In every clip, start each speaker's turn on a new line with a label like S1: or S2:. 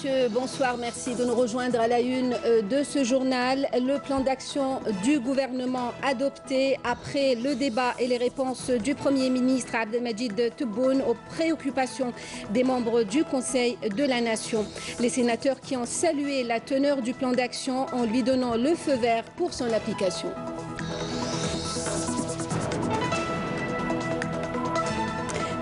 S1: messieurs, bonsoir, merci de nous rejoindre à la une de ce journal. Le plan d'action du gouvernement adopté après le débat et les réponses du Premier ministre Abdelmadjid Tebboune aux préoccupations des membres du Conseil de la Nation. Les sénateurs qui ont salué la teneur du plan d'action en lui donnant le feu vert pour son application.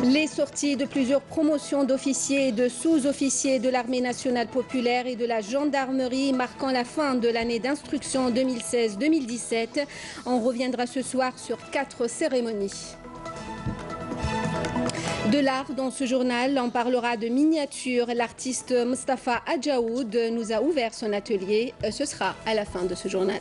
S1: Les sorties de plusieurs promotions d'officiers et de sous-officiers de l'armée nationale populaire et de la gendarmerie marquant la fin de l'année d'instruction 2016-2017. On reviendra ce soir sur 4 cérémonies. De l'art dans ce journal, on parlera de miniatures. L'artiste Mustafa Adjaoud nous a ouvert son atelier. Ce sera à la fin de ce journal.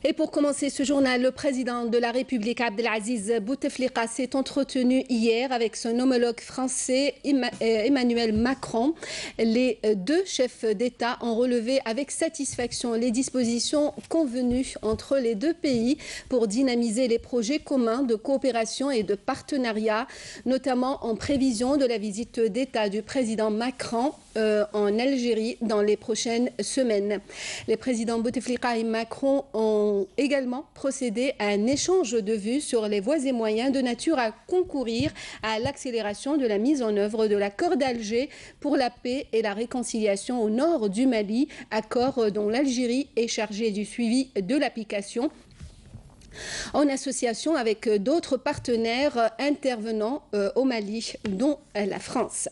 S1: Et pour commencer ce journal, le président de la République Abdelaziz Bouteflika s'est entretenu hier avec son homologue français Emmanuel Macron. Les deux chefs d'État ont relevé avec satisfaction les dispositions convenues entre les deux pays pour dynamiser les projets communs de coopération et de partenariat, notamment en prévision de la visite d'État du président Macron en Algérie dans les prochaines semaines. Les présidents Bouteflika et Macron ont également procédé à un échange de vues sur les voies et moyens de nature à concourir à l'accélération de la mise en œuvre de l'accord d'Alger pour la paix et la réconciliation au nord du Mali, accord dont l'Algérie est chargée du suivi de l'application en association avec d'autres partenaires intervenant au Mali, dont la France.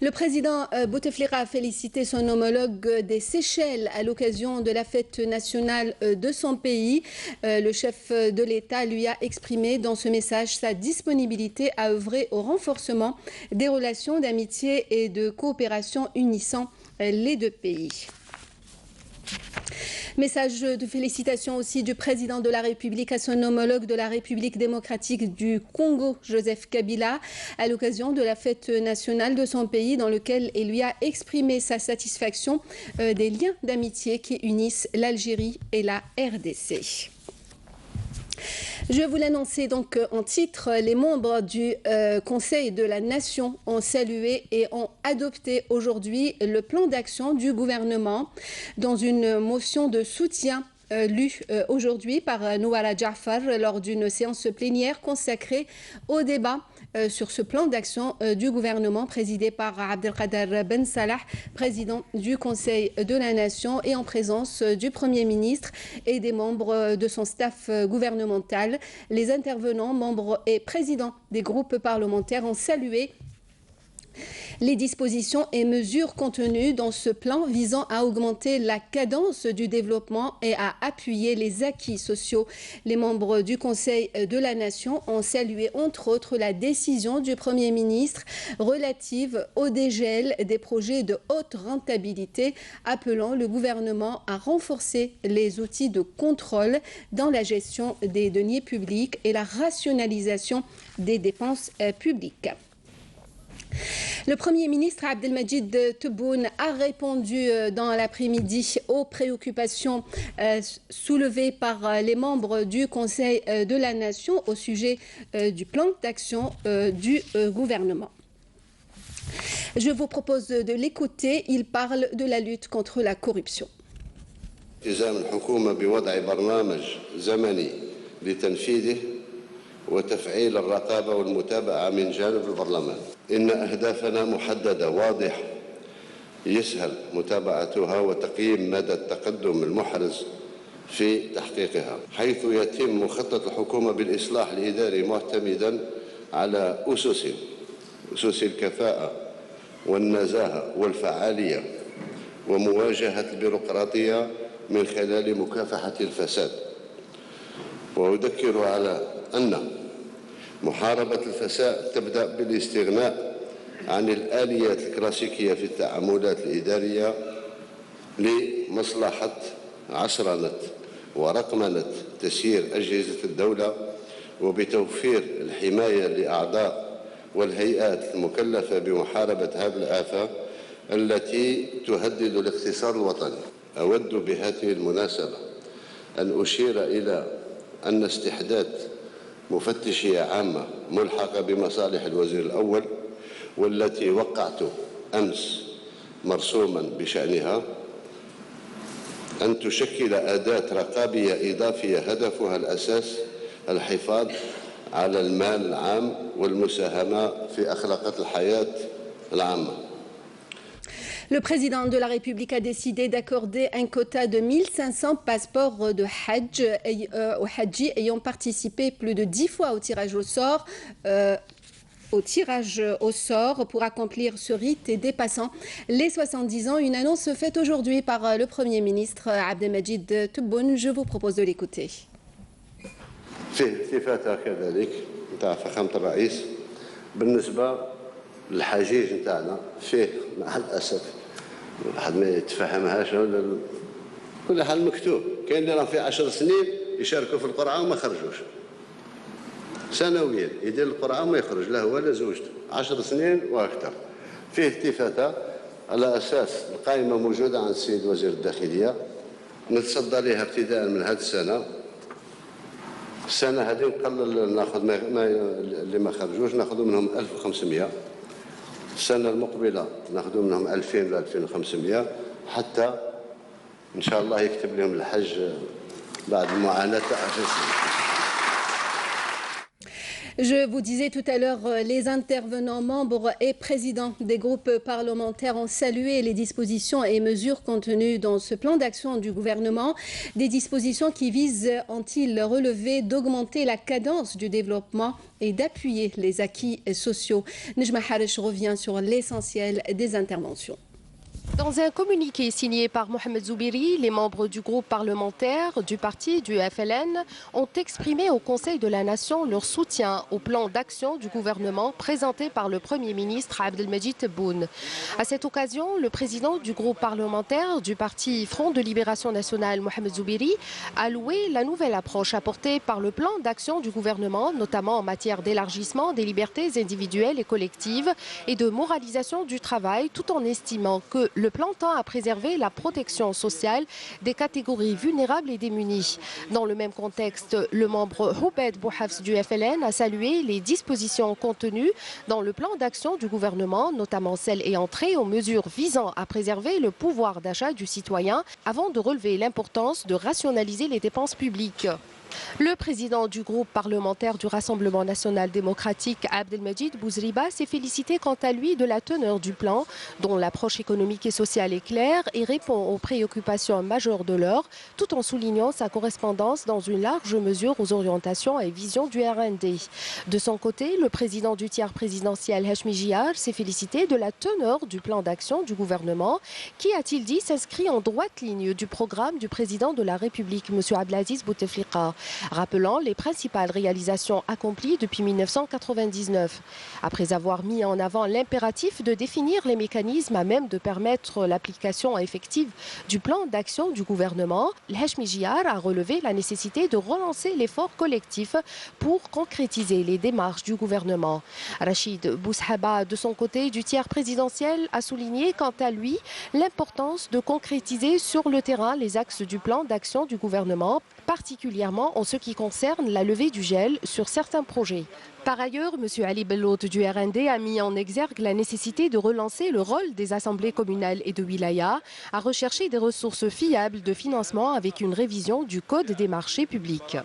S1: Le président Bouteflika a félicité son homologue des Seychelles à l'occasion de la fête nationale de son pays. Le chef de l'État lui a exprimé dans ce message sa disponibilité à œuvrer au renforcement des relations d'amitié et de coopération unissant les deux pays. Message de félicitations aussi du président de la République à son homologue de la République démocratique du Congo, Joseph Kabila, à l'occasion de la fête nationale de son pays dans lequel il lui a exprimé sa satisfaction des liens d'amitié qui unissent l'Algérie et la RDC. Je vous l'annonçais donc en titre, les membres du Conseil de la Nation ont salué et ont adopté aujourd'hui le plan d'action du gouvernement dans une motion de soutien lue aujourd'hui par Nouara Jaafar lors d'une séance plénière consacrée au débat sur ce plan d'action du gouvernement présidé par Abdelkader Ben Salah, président du Conseil de la Nation, et en présence du Premier ministre et des membres de son staff gouvernemental. Les intervenants, membres et présidents des groupes parlementaires ont salué les dispositions et mesures contenues dans ce plan visant à augmenter la cadence du développement et à appuyer les acquis sociaux. Les membres du Conseil de la Nation ont salué entre autres la décision du Premier ministre relative au dégel des projets de haute rentabilité, appelant le gouvernement à renforcer les outils de contrôle dans la gestion des deniers publics et la rationalisation des dépenses publiques. Le Premier ministre Abdelmadjid Tebboune a répondu dans l'après-midi aux préoccupations soulevées par les membres du Conseil de la Nation au sujet du plan d'action du gouvernement. Je vous propose de l'écouter. Il parle de la lutte contre la corruption.
S2: وتفعيل الرقابة والمتابعة من جانب البرلمان. إن أهدافنا محددة واضحة يسهل متابعتها وتقييم مدى التقدم المحرز في تحقيقها، حيث يتم مخطط الحكومة بالإصلاح الإداري معتمدا على أسس الكفاءة والنزاهة والفعالية ومواجهة البيروقراطية من خلال مكافحة الفساد. وأذكر على أن محاربة الفساد تبدأ بالاستغناء عن الآليات الكلاسيكية في التعاملات الإدارية لمصلحة عصرنة ورقمنة تسيير أجهزة الدولة وبتوفير الحماية لأعضاء والهيئات المكلفة بمحاربة هذه الآفة التي تهدد الاقتصاد الوطني. أود بهذه المناسبة أن أشير إلى أن استحداث مفتشية عامة ملحقة بمصالح الوزير الأول والتي وقعت أمس مرسوما بشأنها أن تشكل أداة رقابية إضافية هدفها الأساس الحفاظ على المال العام والمساهمة في أخلاقيات الحياة العامة.
S1: Le président de la République a décidé d'accorder un quota de 1500 passeports de Hajj aux Hajjis ayant participé plus de 10 fois au tirage au sort pour accomplir ce rite et dépassant les 70 ans. Une annonce faite aujourd'hui par le Premier ministre Abdelmajid Tebboune. Je vous propose de l'écouter.
S2: فيه التفاتة كذلك نتاع فخامة الرئيس بالنسبة للحجيج نتاعنا فيه مع الأسف واحد ما يتفهمهاش كل حال مكتوب كاين اللي راه في 10 سنين يشاركوا في القرعة وما خرجوش سنويا يدير القرعة وما يخرج لا هو لا زوجته 10 سنين وأكثر. فيه التفاتة على أساس القائمة موجودة عند السيد وزير الداخلية نتصدى لها ابتداء من هذه السنة. السنة هذه نقلل ناخذ اللي ما خرجوش ناخذوا منهم 1500. السنة المقبلة ناخذوا منهم 2000 ل 2500 حتى إن شاء الله يكتب لهم الحج بعد المعاناة 10 سنين.
S1: Je vous disais tout à l'heure, les intervenants, membres et présidents des groupes parlementaires ont salué les dispositions et mesures contenues dans ce plan d'action du gouvernement. Des dispositions qui visent, ont-ils relevé, d'augmenter la cadence du développement et d'appuyer les acquis sociaux. Nejma Harish revient sur l'essentiel des interventions.
S3: Dans un communiqué signé par Mohamed Zoubiri, les membres du groupe parlementaire du parti du FLN ont exprimé au Conseil de la Nation leur soutien au plan d'action du gouvernement présenté par le Premier ministre Abdelmajid Tebboune. À cette occasion, le président du groupe parlementaire du parti Front de Libération Nationale, Mohamed Zoubiri, a loué la nouvelle approche apportée par le plan d'action du gouvernement, notamment en matière d'élargissement des libertés individuelles et collectives et de moralisation du travail, tout en estimant que le plan tend à préserver la protection sociale des catégories vulnérables et démunies. Dans le même contexte, le membre Houbed Bouhafs du FLN a salué les dispositions contenues dans le plan d'action du gouvernement, notamment celles ayant trait aux mesures visant à préserver le pouvoir d'achat du citoyen, avant de relever l'importance de rationaliser les dépenses publiques. Le président du groupe parlementaire du Rassemblement national démocratique, Abdelmajid Bouzriba, s'est félicité quant à lui de la teneur du plan, dont l'approche économique et sociale est claire et répond aux préoccupations majeures de l'heure, tout en soulignant sa correspondance dans une large mesure aux orientations et visions du RND. De son côté, le président du tiers présidentiel, Hachmi Jiar, s'est félicité de la teneur du plan d'action du gouvernement, qui, a-t-il dit, s'inscrit en droite ligne du programme du président de la République, M. Abdelaziz Bouteflika. Rappelant les principales réalisations accomplies depuis 1999. Après avoir mis en avant l'impératif de définir les mécanismes à même de permettre l'application effective du plan d'action du gouvernement, Hachmi Jiar a relevé la nécessité de relancer l'effort collectif pour concrétiser les démarches du gouvernement. Rachid Boushaba, de son côté, du tiers présidentiel, a souligné quant à lui l'importance de concrétiser sur le terrain les axes du plan d'action du gouvernement, particulièrement en ce qui concerne la levée du gel sur certains projets. Par ailleurs, M. Ali Bellout du RND a mis en exergue la nécessité de relancer le rôle des assemblées communales et de wilaya, à rechercher des ressources fiables de financement avec une révision du Code des marchés publics.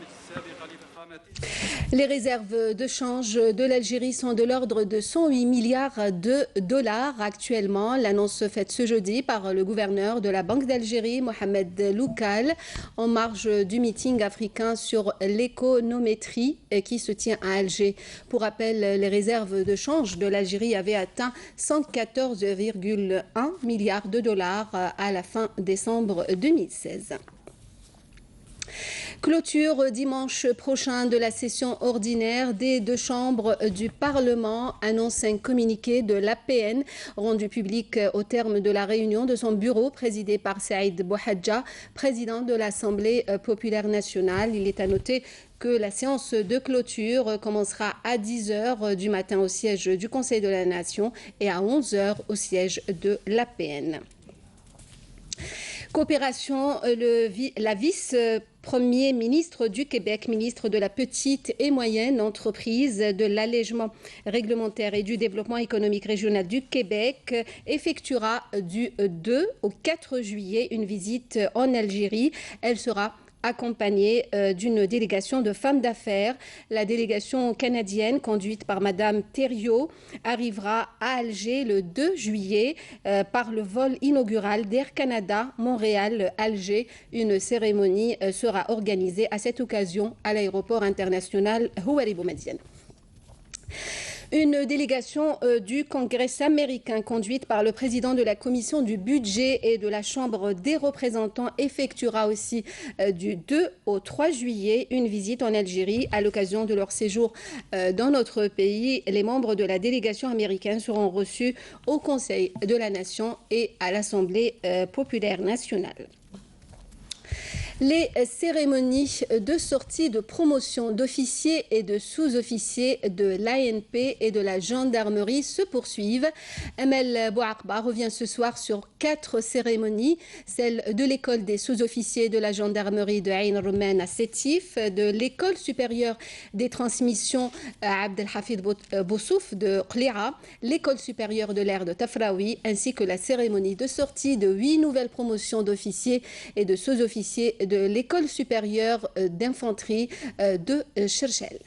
S1: Les réserves de change de l'Algérie sont de l'ordre de 108 milliards de dollars actuellement. L'annonce faite ce jeudi par le gouverneur de la Banque d'Algérie, Mohamed Loukal, en marge du meeting africain sur l'économétrie qui se tient à Alger. Pour rappel, les réserves de change de l'Algérie avaient atteint 114,1 milliards de dollars à la fin décembre 2016. Clôture dimanche prochain de la session ordinaire des deux chambres du Parlement, annonce un communiqué de l'APN rendu public au terme de la réunion de son bureau présidé par Saïd Bouhadja, président de l'Assemblée populaire nationale. Il est à noter que la séance de clôture commencera à 10h du matin au siège du Conseil de la Nation et à 11h au siège de l'APN. coopération, la vice-premier ministre du Québec, ministre de la petite et moyenne entreprise, de l'allègement réglementaire et du développement économique régional du Québec, effectuera du 2 au 4 juillet une visite en Algérie. Elle sera accompagnée d'une délégation de femmes d'affaires. La délégation canadienne, conduite par Madame Thériault, arrivera à Alger le 2 juillet par le vol inaugural d'Air Canada Montréal-Alger. Une cérémonie sera organisée à cette occasion à l'aéroport international Houari Boumediene. Une délégation du Congrès américain conduite par le président de la Commission du budget et de la Chambre des représentants effectuera aussi du 2 au 3 juillet une visite en Algérie. À l'occasion de leur séjour dans notre pays, les membres de la délégation américaine seront reçus au Conseil de la Nation et à l'Assemblée populaire nationale. Les cérémonies de sortie de promotion d'officiers et de sous-officiers de l'ANP et de la gendarmerie se poursuivent. Amel Bouakba revient ce soir sur 4 cérémonies, celle de l'école des sous-officiers de la gendarmerie de Ain Roumen à Sétif, de l'école supérieure des transmissions à Abdelhafid Boussouf de Qli'a, l'école supérieure de l'air de Tafraoui, ainsi que la cérémonie de sortie de 8 nouvelles promotions d'officiers et de sous-officiers de l'école supérieure d'infanterie de Cherchel.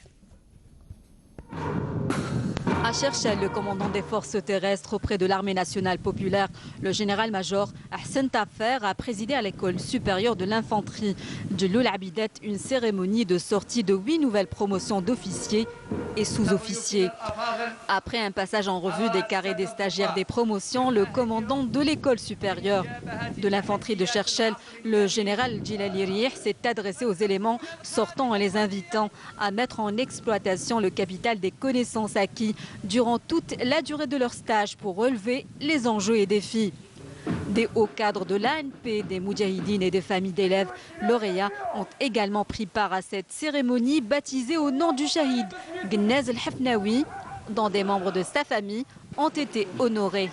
S4: À Cherchel, le commandant des forces terrestres auprès de l'armée nationale populaire, le général-major Ahsen Tafer, a présidé à l'école supérieure de l'infanterie de Loul Abidet une cérémonie de sortie de 8 nouvelles promotions d'officiers et sous-officiers. Après un passage en revue des carrés des stagiaires des promotions, le commandant de l'école supérieure de l'infanterie de Cherchel, le général Djilali Rih, s'est adressé aux éléments sortants en les invitant à mettre en exploitation le capital des connaissances acquis durant toute la durée de leur stage pour relever les enjeux et défis. Des hauts cadres de l'ANP, des Moudjahidines et des familles d'élèves lauréats ont également pris part à cette cérémonie baptisée au nom du shahid Gnez el-Hafnaoui, dont des membres de sa famille ont été honorés.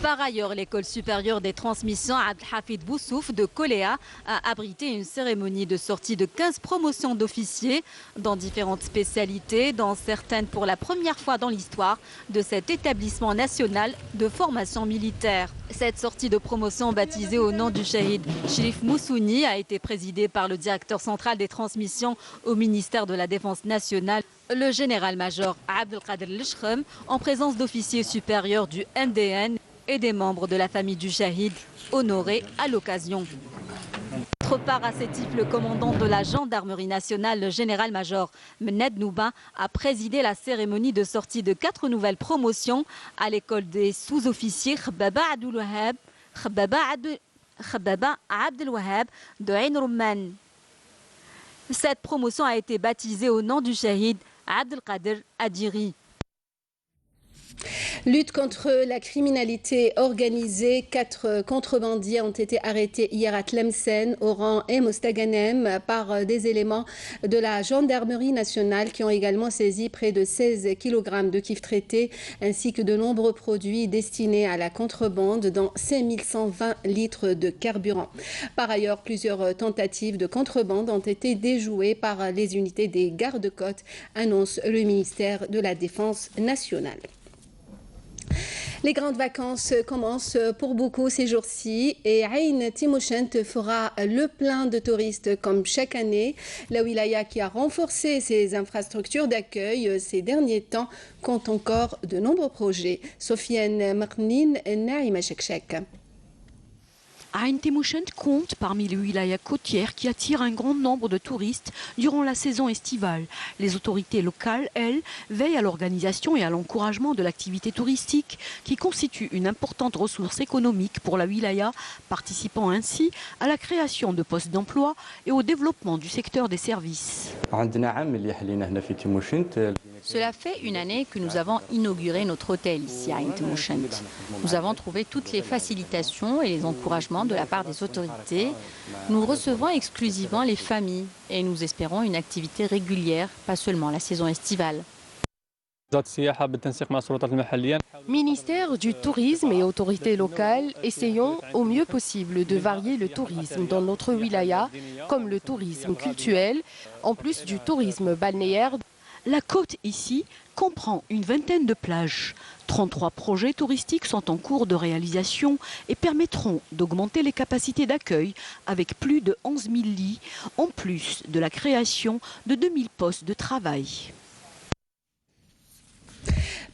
S4: Par ailleurs, l'école supérieure des transmissions Abdelhafid Boussouf de Koléa a abrité une cérémonie de sortie de 15 promotions d'officiers dans différentes spécialités, dont certaines pour la première fois dans l'histoire de cet établissement national de formation militaire. Cette sortie de promotion baptisée au nom du shahid Chérif Moussouni a été présidée par le directeur central des transmissions au ministère de la Défense nationale, le général-major Abdelkader Lchrem, en présence d'officiers supérieurs du NDN et des membres de la famille du shahid honorés à l'occasion. D'autre part, à Sétif, le commandant de la gendarmerie nationale, le général-major Mned Nouba, a présidé la cérémonie de sortie de 4 nouvelles promotions à l'école des sous-officiers Khababa Abdelwahab de Ain Roumen. Cette promotion a été baptisée au nom du shahid Abdelkader Adiri.
S1: Lutte contre la criminalité organisée. 4 contrebandiers ont été arrêtés hier à Tlemcen, Oran et Mostaganem par des éléments de la gendarmerie nationale qui ont également saisi près de 16 kg de kif traité ainsi que de nombreux produits destinés à la contrebande, dont 5120 litres de carburant. Par ailleurs, plusieurs tentatives de contrebande ont été déjouées par les unités des gardes-côtes, annonce le ministère de la Défense nationale. Les grandes vacances commencent pour beaucoup ces jours-ci et Ain Timoshent fera le plein de touristes comme chaque année. La wilaya qui a renforcé ses infrastructures d'accueil ces derniers temps compte encore de nombreux projets. Sofiane Marnin, Naïma Chekchek.
S5: Ain Timoshent compte parmi les wilayas côtières qui attirent un grand nombre de touristes durant la saison estivale. Les autorités locales, elles, veillent à l'organisation et à l'encouragement de l'activité touristique qui constitue une importante ressource économique pour la wilaya, participant ainsi à la création de postes d'emploi et au développement du secteur des services.
S6: Cela fait une année que nous avons inauguré notre hôtel ici à Ain Timoshent. Nous avons trouvé toutes les facilitations et les encouragements de la part des autorités. Nous recevons exclusivement les familles et nous espérons une activité régulière, pas seulement la saison estivale.
S3: Ministère du Tourisme et autorités locales, essayons au mieux possible de varier le tourisme dans notre wilaya, comme le tourisme culturel, en plus du tourisme balnéaire.
S5: La côte ici comprend une vingtaine de plages. 33 projets touristiques sont en cours de réalisation et permettront d'augmenter les capacités d'accueil avec plus de 11 000 lits, en plus de la création de 2000 postes de travail.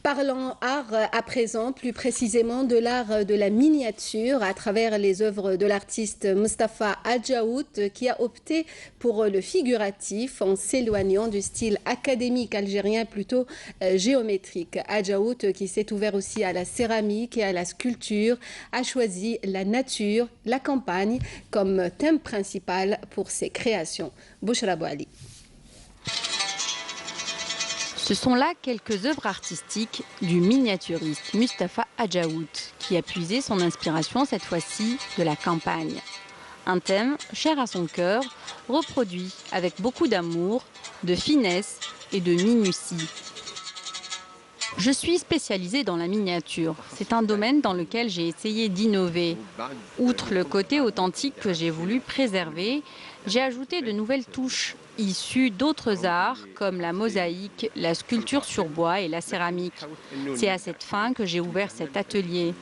S1: Parlons art à présent, plus précisément de l'art de la miniature à travers les œuvres de l'artiste Mustapha Adjaout qui a opté pour le figuratif en s'éloignant du style académique algérien plutôt géométrique. Adjaout, qui s'est ouvert aussi à la céramique et à la sculpture, a choisi la nature, la campagne comme thème principal pour ses créations. Bouchra Bouali.
S6: Ce sont là quelques œuvres artistiques du miniaturiste Mustapha Adjaout, qui a puisé son inspiration cette fois-ci de la campagne. Un thème cher à son cœur, reproduit avec beaucoup d'amour, de finesse et de minutie. Je suis spécialisée dans la miniature. C'est un domaine dans lequel j'ai essayé d'innover. Outre le côté authentique que j'ai voulu préserver, j'ai ajouté de nouvelles touches issues d'autres arts comme la mosaïque, la sculpture sur bois et la céramique. C'est à cette fin que j'ai ouvert cet atelier.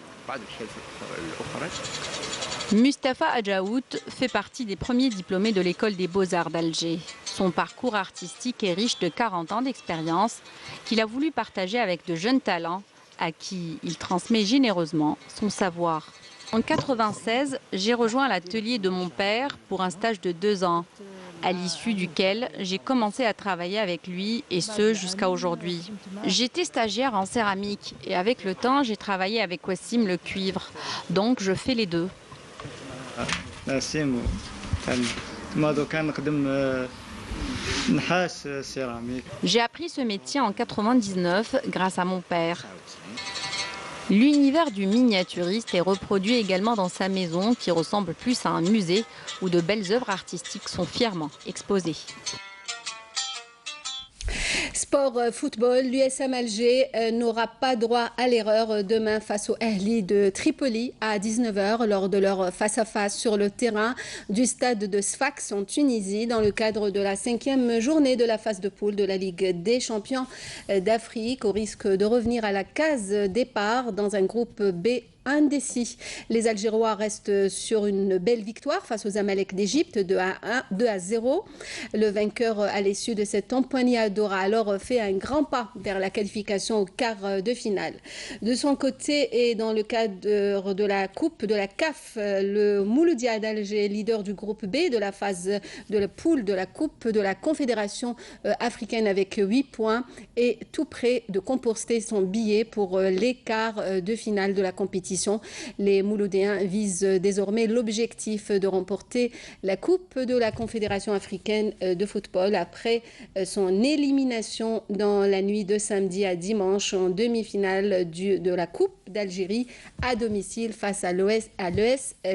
S6: Mustapha Adjaout fait partie des premiers diplômés de l'école des beaux-arts d'Alger. Son parcours artistique est riche de 40 ans d'expérience qu'il a voulu partager avec de jeunes talents à qui il transmet généreusement son savoir. En 1996, j'ai rejoint l'atelier de mon père pour un stage de 2 ans, à l'issue duquel j'ai commencé à travailler avec lui et ce jusqu'à aujourd'hui. J'étais stagiaire en céramique et avec le temps, j'ai travaillé avec Wassim le cuivre, donc je fais les deux. J'ai appris ce métier en 1999 grâce à mon père. L'univers du miniaturiste est reproduit également dans sa maison qui ressemble plus à un musée où de belles œuvres artistiques sont fièrement exposées.
S1: Sport football, l'USM Alger n'aura pas droit à l'erreur demain face au Ahli de Tripoli à 19h lors de leur face-à-face sur le terrain du stade de Sfax en Tunisie dans le cadre de la 5e journée de la phase de poule de la Ligue des champions d'Afrique au risque de revenir à la case départ dans un groupe B indécis. Les Algérois restent sur une belle victoire face aux Amalek d'Égypte 2-0. Le vainqueur à l'issue de cette empoignade aura alors fait un grand pas vers la qualification au quart de finale. De son côté et dans le cadre de la Coupe de la CAF, le Mouloudia d'Alger, leader du groupe B de la phase de la poule de la Coupe de la Confédération africaine avec 8 points, est tout près de composter son billet pour les quarts de finale de la compétition. Les Mouloudéens visent désormais l'objectif de remporter la Coupe de la Confédération africaine de football après son élimination dans la nuit de samedi à dimanche en demi-finale de la Coupe d'Algérie à domicile face à l'ES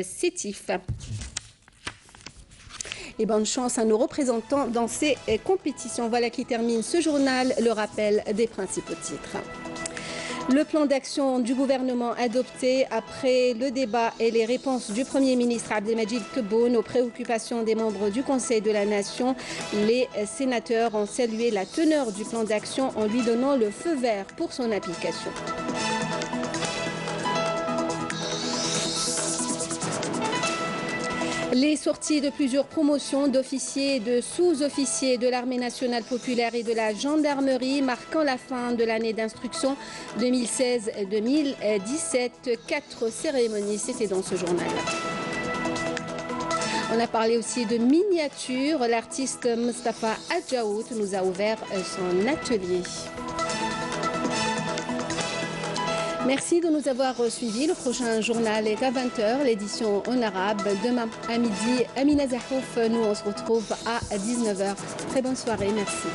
S1: Sétif. Et bonne chance à nos représentants dans ces compétitions. Voilà qui termine ce journal. Le rappel des principaux titres. Le plan d'action du gouvernement adopté après le débat et les réponses du Premier ministre Abdelmadjid Tebboune aux préoccupations des membres du Conseil de la Nation. Les sénateurs ont salué la teneur du plan d'action en lui donnant le feu vert pour son application. Les sorties de plusieurs promotions d'officiers et de sous-officiers de l'armée nationale populaire et de la gendarmerie marquant la fin de l'année d'instruction 2016-2017. 4 cérémonies, c'était dans ce journal. On a parlé aussi de miniature. L'artiste Mustapha Adjaout nous a ouvert son atelier. Merci de nous avoir suivis. Le prochain journal est à 20h, l'édition en arabe. Demain à midi, Amina Zahouf, nous on se retrouve à 19h. Très bonne soirée, merci.